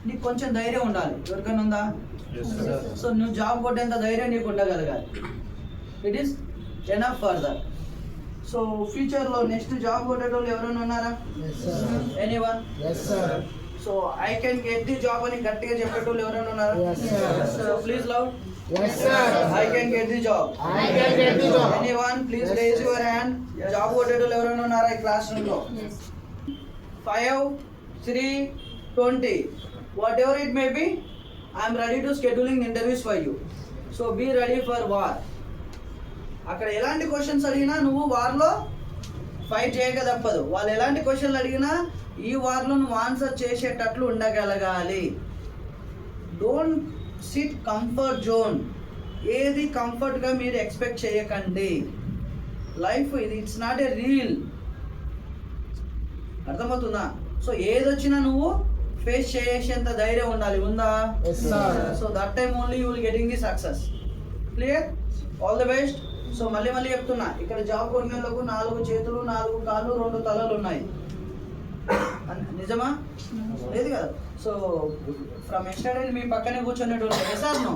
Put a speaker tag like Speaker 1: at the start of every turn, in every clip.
Speaker 1: నీకు కొంచెం ధైర్యం ఉండాలి. ఎవరికైనా ఉందా? సో నువ్వు జాబ్ కొట్టేంత ధైర్యం నీకు ఉండగలగాలి. It is enough for that. So ఫ్యూచర్లో నెక్స్ట్ జాబ్ కొట్టేటోళ్ళు ఎవరైనా ఉన్నారా? Anyone? So I can get the job అని గట్టిగా చెప్పేటోళ్ళు ఎవరైనా ఉన్నారా? So please love. I can get the job. Anyone please raise your hand. Job కొట్టేటోళ్ళు ఎవరైనా ఉన్నారా ఈ క్లాస్ రూమ్లో? 5, 3, 20 whatever it may be, I am ready to scheduling interviews for you. So be ready for war. అక్కడ ఎలాంటి questions అడిగినా నువ్వు వార్లో fight చేయక తప్పదు. వాళ్ళు ఎలాంటి క్వశ్చన్లు అడిగినా ఈ వార్లో నువ్వు ఆన్సర్ చేసేటట్లు ఉండగలగాలి. Don't sit comfort zone. ఏది కంఫర్ట్గా మీరు ఎక్స్పెక్ట్ చేయకండి. లైఫ్ ఇది, ఇట్స్ నాట్ ఏ రీల్. అర్థమవుతుందా? సో ఏది వచ్చినా నువ్వు ఫేస్ చేసేంత ధైర్యం ఉండాలి. ఉందా? So that time only you will getting the success. Clear? All the best. So మళ్ళీ చెప్తున్నా, ఇక్కడ జాబ్ కొట్టేందుకు 4 చేతులు, 4 కాళ్ళు, 2 తలలు ఉన్నాయి. నిజమా? లేదు కదా? సో ఫ్రమ్ ఎస్టర్డే మీ పక్కనే కూర్చునేటోళ్ళు. Yes or no?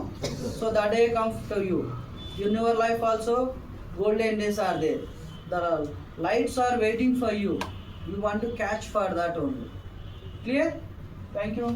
Speaker 1: So that day comes to you. In your life also golden days are there. The lights are waiting for you. You want to catch for that only. Clear? Thank you.